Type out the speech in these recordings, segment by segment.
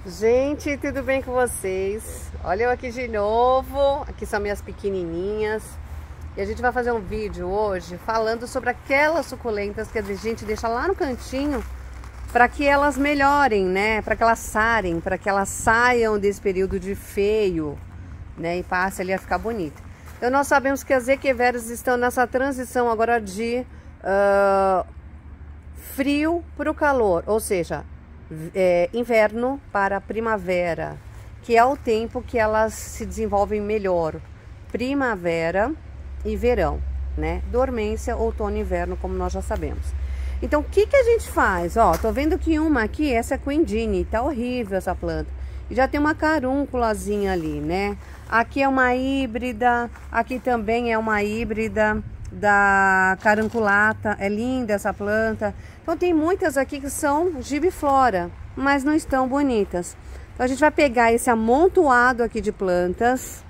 Gente, tudo bem com vocês? Olha eu aqui de novo. Aqui são minhas pequenininhas. E a gente vai fazer um vídeo hoje falando sobre aquelas suculentas que a gente deixa lá no cantinho para que elas melhorem, né? Para que elas sarem, para que elas saiam desse período de feio, né? E passe ali a ficar bonita. Então nós sabemos que as equivérias estão nessa transição agora de frio para o calor, ou seja, inverno para primavera, que é o tempo que elas se desenvolvem melhor. Primavera e verão, né? Dormência, outono e inverno, como nós já sabemos. Então, o que a gente faz? Ó, tô vendo que uma aqui, essa é Quindine, tá horrível essa planta. E já tem uma carúnculazinha ali, né? Aqui é uma híbrida, aqui também é uma híbrida da carunculata, é linda essa planta. Então tem muitas aqui que são gibiflora, mas não estão bonitas. Então a gente vai pegar esse amontoado aqui de plantas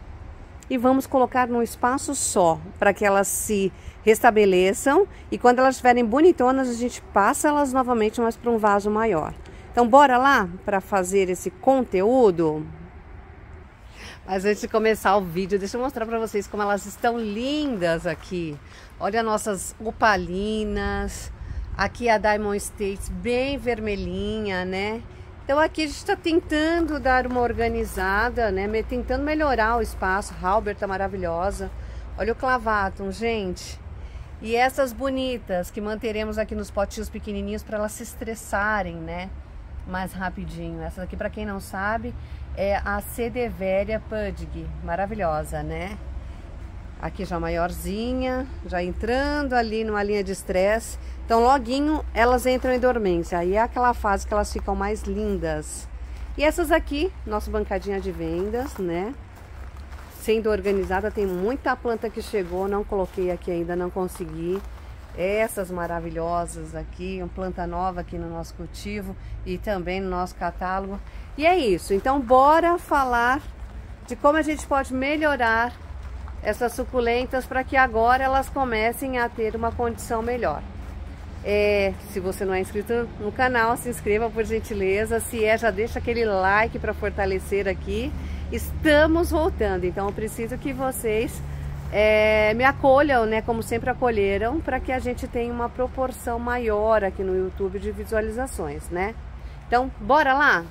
e vamos colocar num espaço só, para que elas se restabeleçam, e quando elas estiverem bonitonas a gente passa elas novamente, mas para um vaso maior. Então bora lá para fazer esse conteúdo? Mas antes de começar o vídeo, deixa eu mostrar para vocês como elas estão lindas aqui. Olha nossas opalinas. Aqui a Diamond States bem vermelhinha, né? Então aqui a gente está tentando dar uma organizada, né? Tentando melhorar o espaço. Halbert tá maravilhosa. Olha o clavatum, gente. E essas bonitas que manteremos aqui nos potinhos pequenininhos para elas se estressarem, né? Mais rapidinho. Essa daqui, para quem não sabe, é a Cederveria Pudgy, maravilhosa, né? Aqui já maiorzinha, já entrando ali numa linha de estresse. Então loguinho elas entram em dormência, aí é aquela fase que elas ficam mais lindas. E essas aqui, nossa bancadinha de vendas, né? Sendo organizada, tem muita planta que chegou, não coloquei aqui ainda, não consegui. Essas maravilhosas aqui, uma planta nova aqui no nosso cultivo e também no nosso catálogo. E é isso, então bora falar de como a gente pode melhorar essas suculentas para que agora elas comecem a ter uma condição melhor. Se você não é inscrito no canal, se inscreva por gentileza. Se já deixa aquele like para fortalecer aqui. Estamos voltando, então eu preciso que vocês me acolham, né, como sempre acolheram, para que a gente tenha uma proporção maior aqui no YouTube de visualizações, né? Então, bora lá?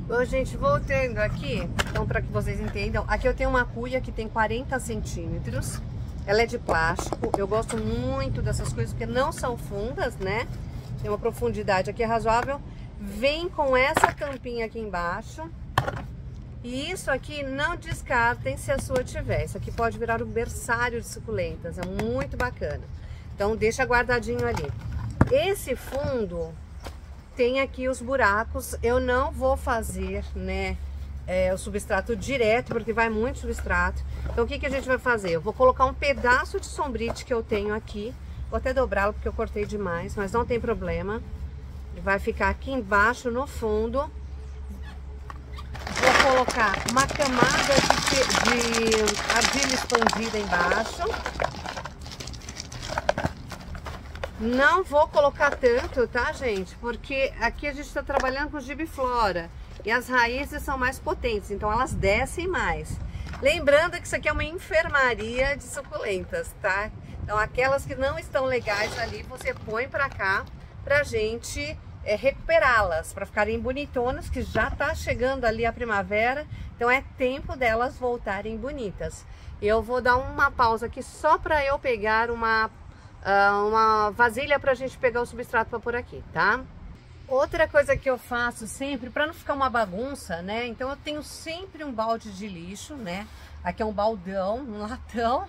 Bom, gente, voltando aqui, então para que vocês entendam, aqui eu tenho uma cuia que tem 40 centímetros, ela é de plástico, eu gosto muito dessas coisas porque não são fundas, né? Tem uma profundidade aqui razoável, vem com essa tampinha aqui embaixo. E isso aqui não descartem se a sua tiver. Isso aqui pode virar um berçário de suculentas, é muito bacana. Então deixa guardadinho ali. Esse fundo tem aqui os buracos. Eu não vou fazer, né, o substrato direto, porque vai muito substrato. Então o que a gente vai fazer? Eu vou colocar um pedaço de sombrite que eu tenho aqui. Vou até dobrá-lo porque eu cortei demais, mas não tem problema. Vai ficar aqui embaixo no fundo. Vou colocar uma camada de argila expandida embaixo. Não vou colocar tanto, tá, gente? Porque aqui a gente está trabalhando com gibiflora e as raízes são mais potentes, então elas descem mais. Lembrando que isso aqui é uma enfermaria de suculentas, tá? Então aquelas que não estão legais ali, você põe pra cá pra gente recuperá-las, para ficarem bonitonas, que já tá chegando ali a primavera, então é tempo delas voltarem bonitas. Eu vou dar uma pausa aqui só para eu pegar uma vasilha para a gente pegar o substrato para pôr aqui, tá? Outra coisa que eu faço sempre, para não ficar uma bagunça, né? Então eu tenho sempre um balde de lixo, né? Aqui é um baldão, um latão,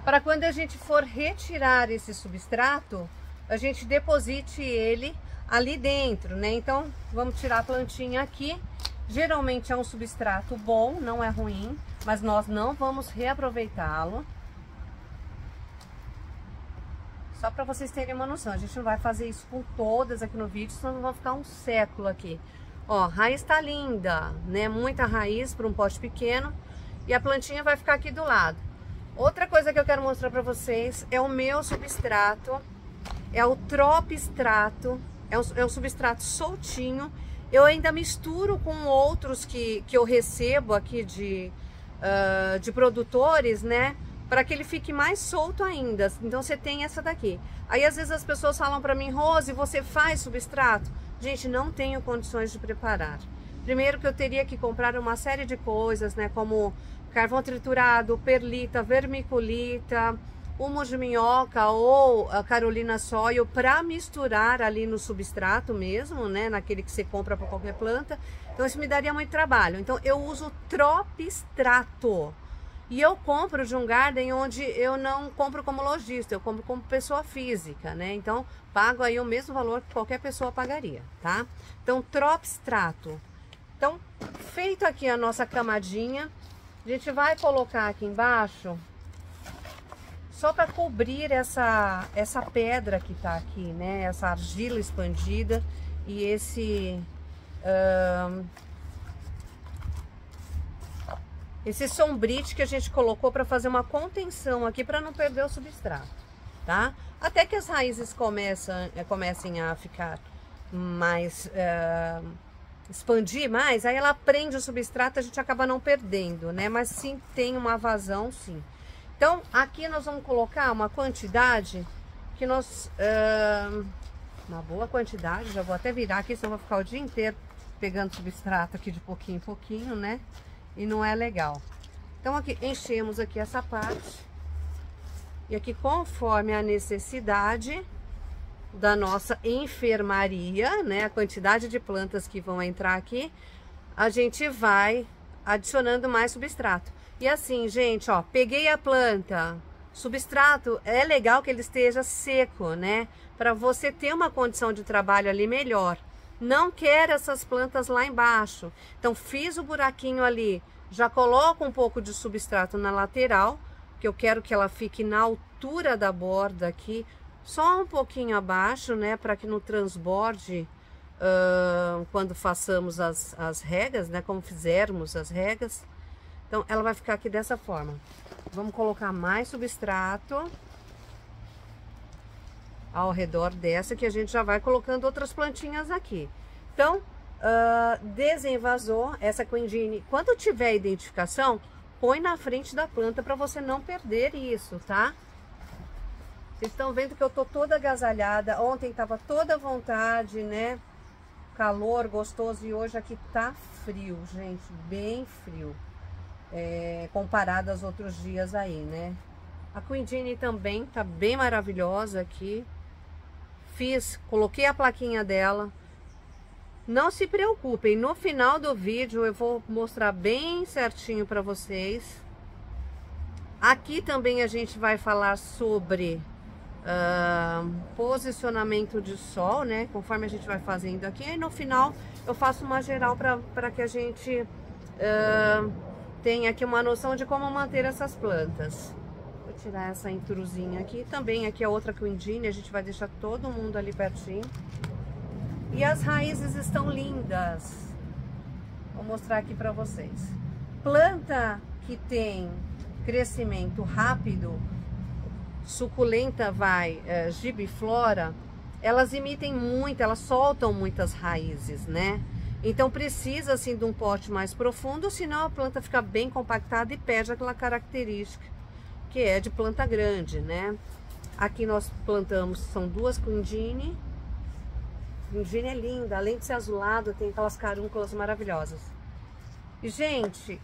para quando a gente for retirar esse substrato, a gente deposite ele ali dentro, né? Então vamos tirar a plantinha aqui. Geralmente é um substrato bom, não é ruim, mas nós não vamos reaproveitá-lo. Só para vocês terem uma noção, a gente não vai fazer isso com todas aqui no vídeo, senão vão ficar um século aqui. Ó, a raiz tá linda, né? Muita raiz para um pote pequeno, e a plantinha vai ficar aqui do lado. Outra coisa que eu quero mostrar para vocês é o meu substrato. É o Tropistrato É um substrato soltinho. Eu ainda misturo com outros que eu recebo aqui de produtores, né? Para que ele fique mais solto ainda. Então você tem essa daqui. Aí às vezes as pessoas falam para mim, Rose, você faz substrato? Gente, não tenho condições de preparar. Primeiro que eu teria que comprar uma série de coisas, né? Como carvão triturado, perlita, vermiculita, humus de minhoca ou a Carolina Soil para misturar ali no substrato mesmo, né? Naquele que você compra para qualquer planta. Então isso me daria muito trabalho. Então eu uso Tropstrato. E eu compro de um garden onde eu não compro como lojista, eu compro como pessoa física, né? Então pago aí o mesmo valor que qualquer pessoa pagaria, tá? Então Tropstrato. Então feito aqui a nossa camadinha, a gente vai colocar aqui embaixo só para cobrir essa pedra que tá aqui, né? Essa argila expandida e esse sombrite que a gente colocou para fazer uma contenção aqui para não perder o substrato, tá? Até que as raízes comecem a ficar mais expandir mais, aí ela prende o substrato, a gente acaba não perdendo, né? Mas sim tem uma vazão, sim. Então aqui nós vamos colocar uma quantidade que nós uma boa quantidade, já vou até virar aqui, senão eu vou ficar o dia inteiro pegando substrato aqui de pouquinho em pouquinho, né? E não é legal. Então aqui enchemos aqui essa parte. E aqui conforme a necessidade da nossa enfermaria, né? A quantidade de plantas que vão entrar aqui, a gente vai adicionando mais substrato. E assim, gente, ó, peguei a planta, substrato, é legal que ele esteja seco, né? Para você ter uma condição de trabalho ali melhor. Não quero essas plantas lá embaixo. Então fiz o buraquinho ali, já coloco um pouco de substrato na lateral, que eu quero que ela fique na altura da borda aqui, só um pouquinho abaixo, né, para que não transborde quando façamos as regas, né, como fizermos as regas. Então ela vai ficar aqui dessa forma. Vamos colocar mais substrato ao redor dessa, que a gente já vai colocando outras plantinhas aqui. Então, desenvasou essa Queen. Quando tiver identificação, põe na frente da planta para você não perder isso, tá? Vocês estão vendo que eu tô toda agasalhada. Ontem tava toda à vontade, né? Calor gostoso, e hoje aqui tá frio, gente, bem frio. Comparado aos outros dias aí, né? A Queen também tá bem maravilhosa aqui. Coloquei a plaquinha dela. Não se preocupem, no final do vídeo eu vou mostrar bem certinho para vocês. Aqui também a gente vai falar sobre posicionamento de sol, né? Conforme a gente vai fazendo aqui. E no final eu faço uma geral para que a gente tenha aqui uma noção de como manter essas plantas. Vou tirar essa intrusinha aqui. Também aqui a outra Queen, a gente vai deixar todo mundo ali pertinho. E as raízes estão lindas. Vou mostrar aqui para vocês. Planta que tem crescimento rápido, suculenta gibiflora, elas emitem muito, elas soltam muitas raízes, né? Então precisa assim de um pote mais profundo, senão a planta fica bem compactada e perde aquela característica que é de planta grande, né? Aqui nós plantamos, são duas Queen. Queen é linda, além de ser azulado, tem aquelas carúnculas maravilhosas. E, gente,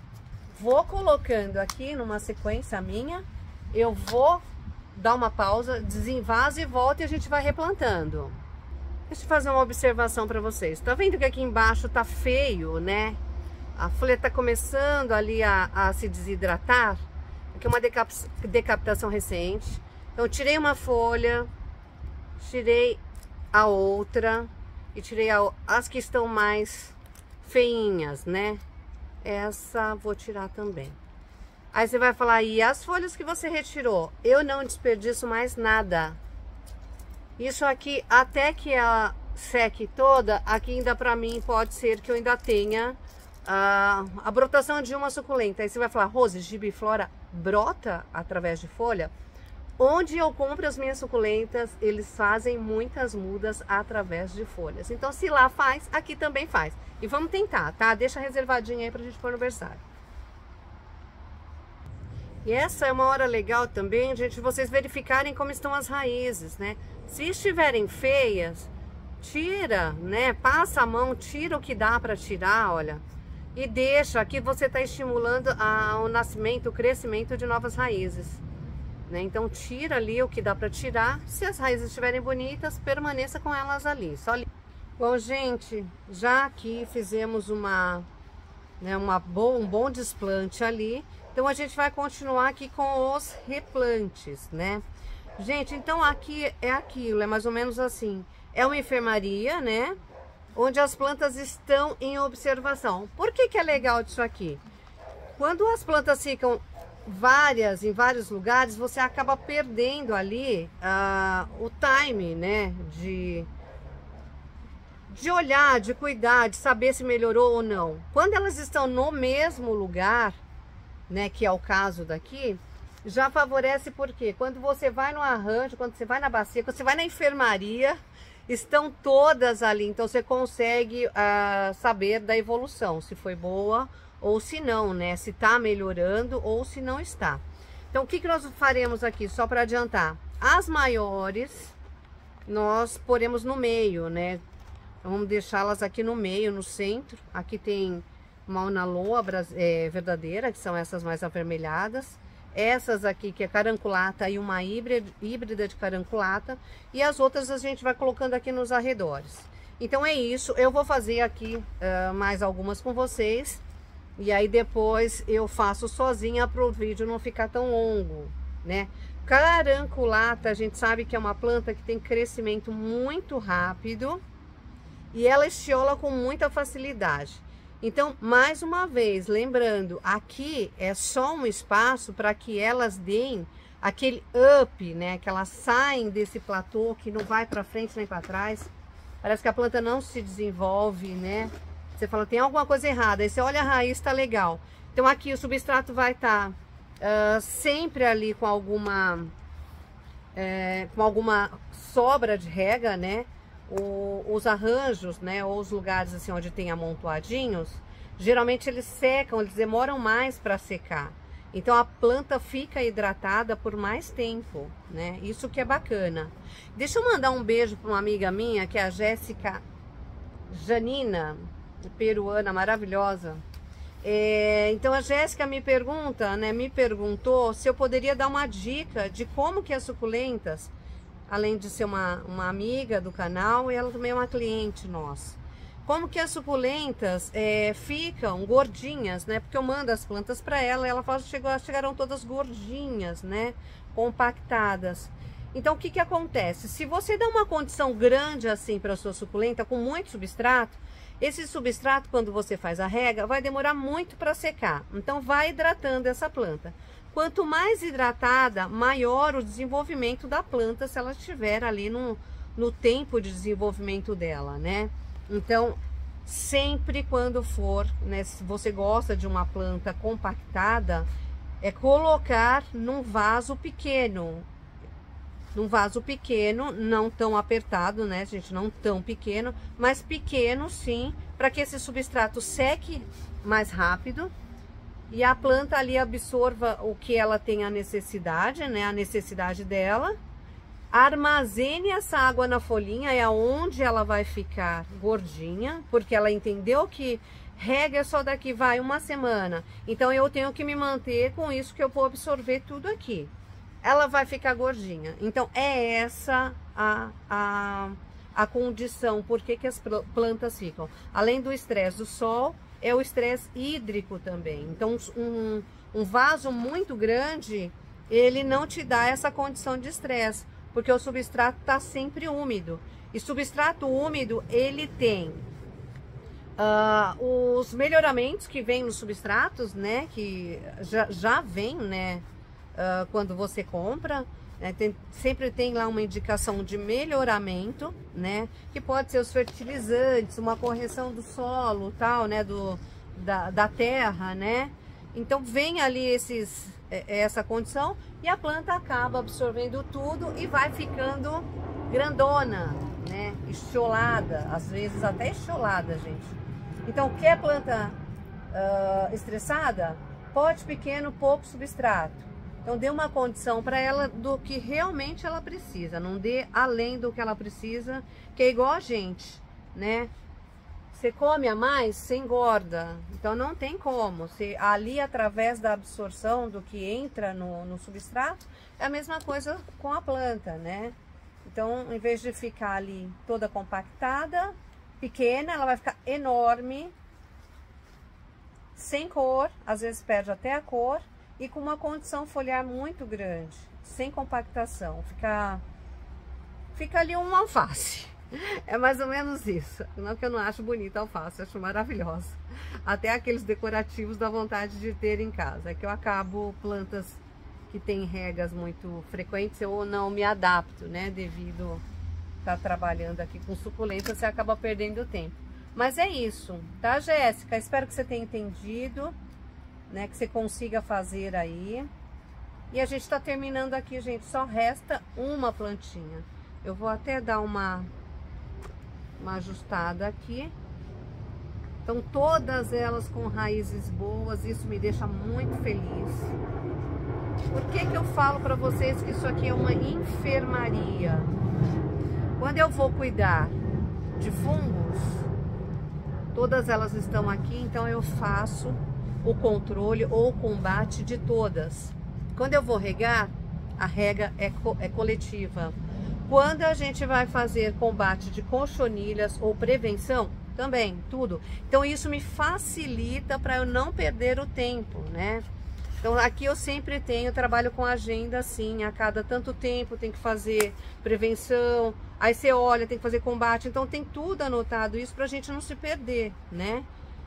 vou colocando aqui numa sequência minha, eu vou dar uma pausa, desenvasa e volta e a gente vai replantando. Deixa eu fazer uma observação para vocês. Tá vendo que aqui embaixo tá feio, né? A folha tá começando ali a se desidratar. Aqui é uma decapitação recente. Então, eu tirei uma folha, tirei a outra e tirei as que estão mais feinhas, né? Essa vou tirar também. Aí você vai falar, e as folhas que você retirou? Eu não desperdiço mais nada. Isso aqui, até que ela seque toda, aqui ainda pra mim pode ser que eu ainda tenha a brotação de uma suculenta. Aí você vai falar, Rose, gibiflora brota através de folha? Onde eu compro as minhas suculentas, eles fazem muitas mudas através de folhas. Então, se lá faz, aqui também faz. E vamos tentar, tá? Deixa reservadinho aí pra gente pôr no berçário. E essa é uma hora legal também, gente, vocês verificarem como estão as raízes, né? Se estiverem feias, tira, né? Passa a mão, tira o que dá para tirar, olha. E deixa, aqui você está estimulando o nascimento, o crescimento de novas raízes, né? Então tira ali o que dá para tirar. Se as raízes estiverem bonitas, permaneça com elas ali. Só ali. Bom, gente, já aqui fizemos um bom desplante ali. Então a gente vai continuar aqui com os replantes, né? Gente, então aqui é aquilo, é mais ou menos assim. É uma enfermaria, né? Onde as plantas estão em observação. Por que que é legal disso aqui? Quando as plantas ficam em vários lugares, você acaba perdendo ali o time, né? De olhar, de cuidar, de saber se melhorou ou não. Quando elas estão no mesmo lugar, né, que é o caso daqui, já favorece porque quando você vai no arranjo, quando você vai na bacia, quando você vai na enfermaria, estão todas ali, então você consegue saber da evolução, se foi boa ou se não, né, se tá melhorando ou se não está. Então o que nós faremos aqui, só para adiantar, as maiores nós poremos no meio, né, vamos deixá-las aqui no meio, no centro. Aqui tem Mauna Loa verdadeira, que são essas mais avermelhadas. Essas aqui que é caranculata e uma híbrida de caranculata. E as outras a gente vai colocando aqui nos arredores. Então é isso, eu vou fazer aqui mais algumas com vocês. E aí depois eu faço sozinha para o vídeo não ficar tão longo, né? Caranculata, a gente sabe que é uma planta que tem crescimento muito rápido. E ela estiola com muita facilidade. Então, mais uma vez, lembrando, aqui é só um espaço para que elas deem aquele up, né? Que elas saem desse platô, que não vai para frente nem para trás. Parece que a planta não se desenvolve, né? Você fala, tem alguma coisa errada. Aí você olha a raiz, tá legal. Então, aqui o substrato vai estar sempre ali com alguma sobra de rega, né? Os arranjos, né, ou os lugares assim onde tem amontoadinhos, geralmente eles secam, eles demoram mais para secar. Então a planta fica hidratada por mais tempo, né? Isso que é bacana. Deixa eu mandar um beijo para uma amiga minha, que é a Jéssica Janina, peruana maravilhosa. Então a Jéssica me perguntou se eu poderia dar uma dica de como que as suculentas, além de ser uma amiga do canal, e ela também é uma cliente nossa. Como que as suculentas ficam gordinhas, né? Porque eu mando as plantas para ela e ela fala, chegaram todas gordinhas, né? Compactadas. Então, o que que acontece? Se você dá uma condição grande assim para a sua suculenta, com muito substrato, esse substrato, quando você faz a rega, vai demorar muito para secar. Então, vai hidratando essa planta. Quanto mais hidratada, maior o desenvolvimento da planta, se ela estiver ali no tempo de desenvolvimento dela, né? Então, sempre quando for, né, se você gosta de uma planta compactada, é colocar num vaso pequeno. Num vaso pequeno, não tão apertado, né, gente? Não tão pequeno, mas pequeno sim, para que esse substrato seque mais rápido e a planta ali absorva o que ela tem a necessidade, né? A necessidade dela. Armazene essa água na folhinha, é aonde ela vai ficar gordinha, porque ela entendeu que rega é só daqui, vai, uma semana. Então eu tenho que me manter com isso que eu vou absorver tudo aqui. Ela vai ficar gordinha. Então é essa a condição, por que as plantas ficam. Além do estresse do sol, é o estresse hídrico também. Então um vaso muito grande, ele não te dá essa condição de estresse, porque o substrato está sempre úmido. E substrato úmido, ele tem os melhoramentos que vêm nos substratos, né? Que já vem, né? Quando você compra, né, sempre tem lá uma indicação de melhoramento, né? Que pode ser os fertilizantes, uma correção do solo, tal, né? Da terra, né? Então vem ali essa condição e a planta acaba absorvendo tudo e vai ficando grandona, né? Estiolada, às vezes até estiolada, gente. Então, quer planta estressada? Pote pequeno, pouco substrato. Então, dê uma condição para ela do que realmente ela precisa. Não dê além do que ela precisa, que é igual a gente, né? Você come a mais, você engorda. Então, não tem como. Você, ali, através da absorção do que entra no substrato, é a mesma coisa com a planta, né? Então, em vez de ficar ali toda compactada, pequena, ela vai ficar enorme, sem cor, às vezes perde até a cor, e com uma condição foliar muito grande, sem compactação. Fica ali uma alface. É mais ou menos isso. Não que eu não acho bonita a alface, eu acho maravilhosa. Até aqueles decorativos dá vontade de ter em casa. É que eu acabo plantas que tem regas muito frequentes, eu não me adapto, né? Devido a estar trabalhando aqui com suculenta, você acaba perdendo tempo. Mas é isso, tá, Jéssica? Espero que você tenha entendido, né? Que você consiga fazer aí. E a gente tá terminando aqui, gente. Só resta uma plantinha. Eu vou até dar uma ajustada aqui. Então, todas elas com raízes boas, isso me deixa muito feliz. Por que que eu falo para vocês que isso aqui é uma enfermaria? Quando eu vou cuidar de fungos, todas elas estão aqui, então eu faço o controle ou o combate de todas. Quando eu vou regar, a rega é coletiva. Quando a gente vai fazer combate de cochonilhas ou prevenção, também, tudo. Então isso me facilita para eu não perder o tempo, né? Então aqui eu sempre trabalho com agenda assim, a cada tanto tempo tem que fazer prevenção, aí você olha, tem que fazer combate, então tem tudo anotado isso pra gente não se perder, né?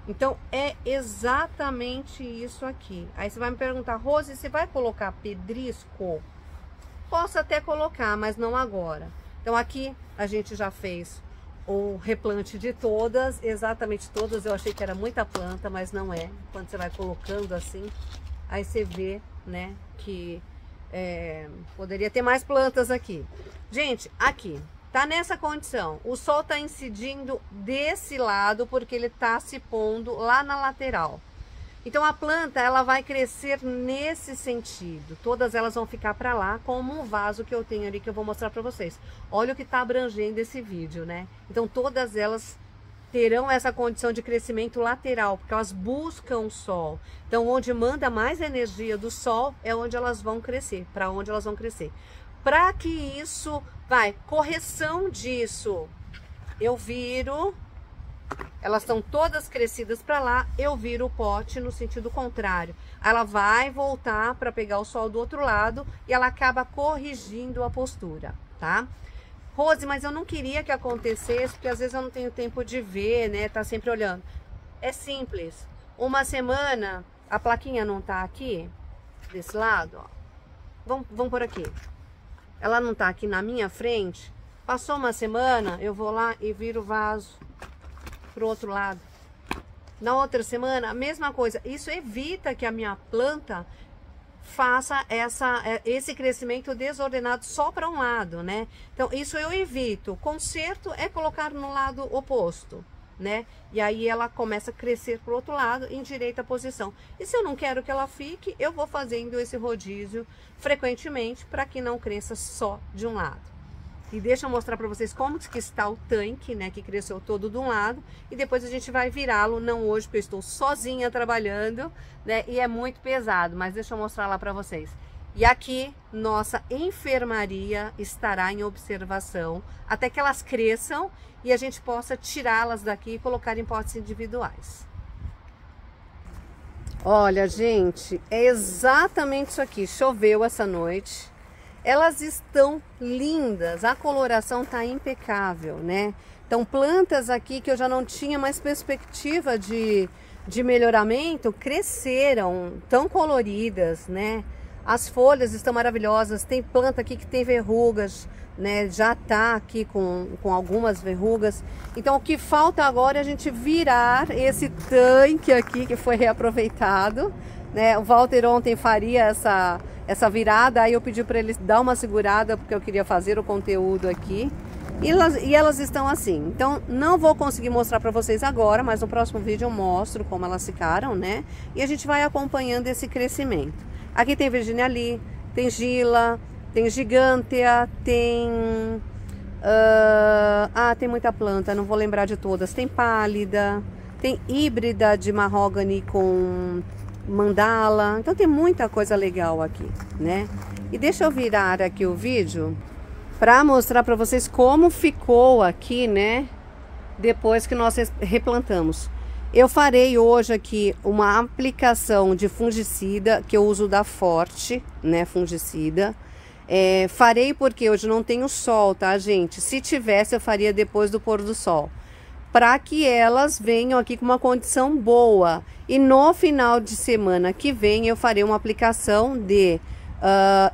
Então é exatamente isso aqui. Aí você vai me perguntar, Rose, você vai colocar pedrisco? Posso até colocar, mas não agora. Então aqui a gente já fez o replante de todas, exatamente todas. Eu achei que era muita planta, mas não é. Quando você vai colocando assim, aí você vê, né, que poderia ter mais plantas aqui. Gente, aqui, tá nessa condição. O sol tá incidindo desse lado, porque ele tá se pondo lá na lateral. Então a planta, ela vai crescer nesse sentido. Todas elas vão ficar para lá, como um vaso que eu tenho ali, que eu vou mostrar para vocês. Olha o que tá abrangendo esse vídeo, né? Então todas elas terão essa condição de crescimento lateral, porque elas buscam o sol. Então onde manda mais energia do sol é onde elas vão crescer, para onde elas vão crescer. Para que isso, correção disso, eu viro, elas estão todas crescidas para lá, eu viro o pote no sentido contrário. Ela vai voltar para pegar o sol do outro lado e ela acaba corrigindo a postura, tá? Rose, mas eu não queria que acontecesse, porque às vezes eu não tenho tempo de ver, né? Tá sempre olhando. É simples. Uma semana, a plaquinha não tá aqui, desse lado, ó. Vamos por aqui. Ela não tá aqui na minha frente. Passou uma semana, eu vou lá e viro o vaso pro outro lado. Na outra semana, a mesma coisa. Isso evita que a minha planta faça esse crescimento desordenado só para um lado, né? Então, isso eu evito. O conserto é colocar no lado oposto, né? E aí ela começa a crescer pro outro lado, em direita posição. E se eu não quero que ela fique, eu vou fazendo esse rodízio frequentemente para que não cresça só de um lado. E deixa eu mostrar para vocês como que está o tanque, né, que cresceu todo de um lado. E depois a gente vai virá-lo, não hoje, porque eu estou sozinha trabalhando, né, e é muito pesado. Mas deixa eu mostrar lá para vocês. E aqui, nossa enfermaria estará em observação até que elas cresçam e a gente possa tirá-las daqui e colocar em potes individuais. Olha, gente, é exatamente isso aqui. Choveu essa noite. Elas estão lindas, a coloração tá impecável, né? Então, plantas aqui que eu já não tinha mais perspectiva de melhoramento, cresceram, tão coloridas, né? As folhas estão maravilhosas, tem planta aqui que tem verrugas, né? Já tá aqui com algumas verrugas. Então, o que falta agora é a gente virar esse tanque aqui que foi reaproveitado, né? O Walter ontem faria essa virada, aí eu pedi para ele dar uma segurada, porque eu queria fazer o conteúdo aqui. E elas estão assim. Então, não vou conseguir mostrar para vocês agora, mas no próximo vídeo eu mostro como elas ficaram, né? E a gente vai acompanhando esse crescimento. Aqui tem Virginia Lee, tem Gila, tem Gigantea, tem... tem muita planta, não vou lembrar de todas. Tem Pálida, tem híbrida de mahogany com mandala. Então tem muita coisa legal aqui, né? E deixa eu virar aqui o vídeo para mostrar para vocês como ficou aqui, né? Depois que nós replantamos. Eu farei hoje aqui uma aplicação de fungicida, que eu uso da Forte, né? Fungicida. Farei porque hoje não tenho sol, tá, gente? Se tivesse, eu faria depois do pôr do sol, para que elas venham aqui com uma condição boa. E no final de semana que vem eu farei uma aplicação de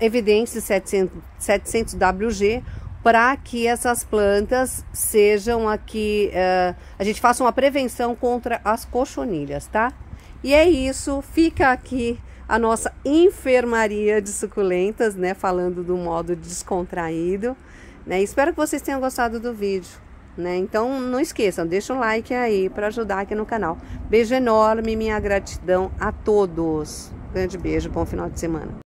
Evidence 700 WG, para que essas plantas sejam aqui, a gente faça uma prevenção contra as cochonilhas, tá? E é isso, fica aqui a nossa enfermaria de suculentas, né? Falando do modo descontraído, né? Espero que vocês tenham gostado do vídeo, né? Então não esqueçam, deixa um like aí para ajudar aqui no canal. Beijo enorme, minha gratidão a todos. Grande beijo, bom final de semana.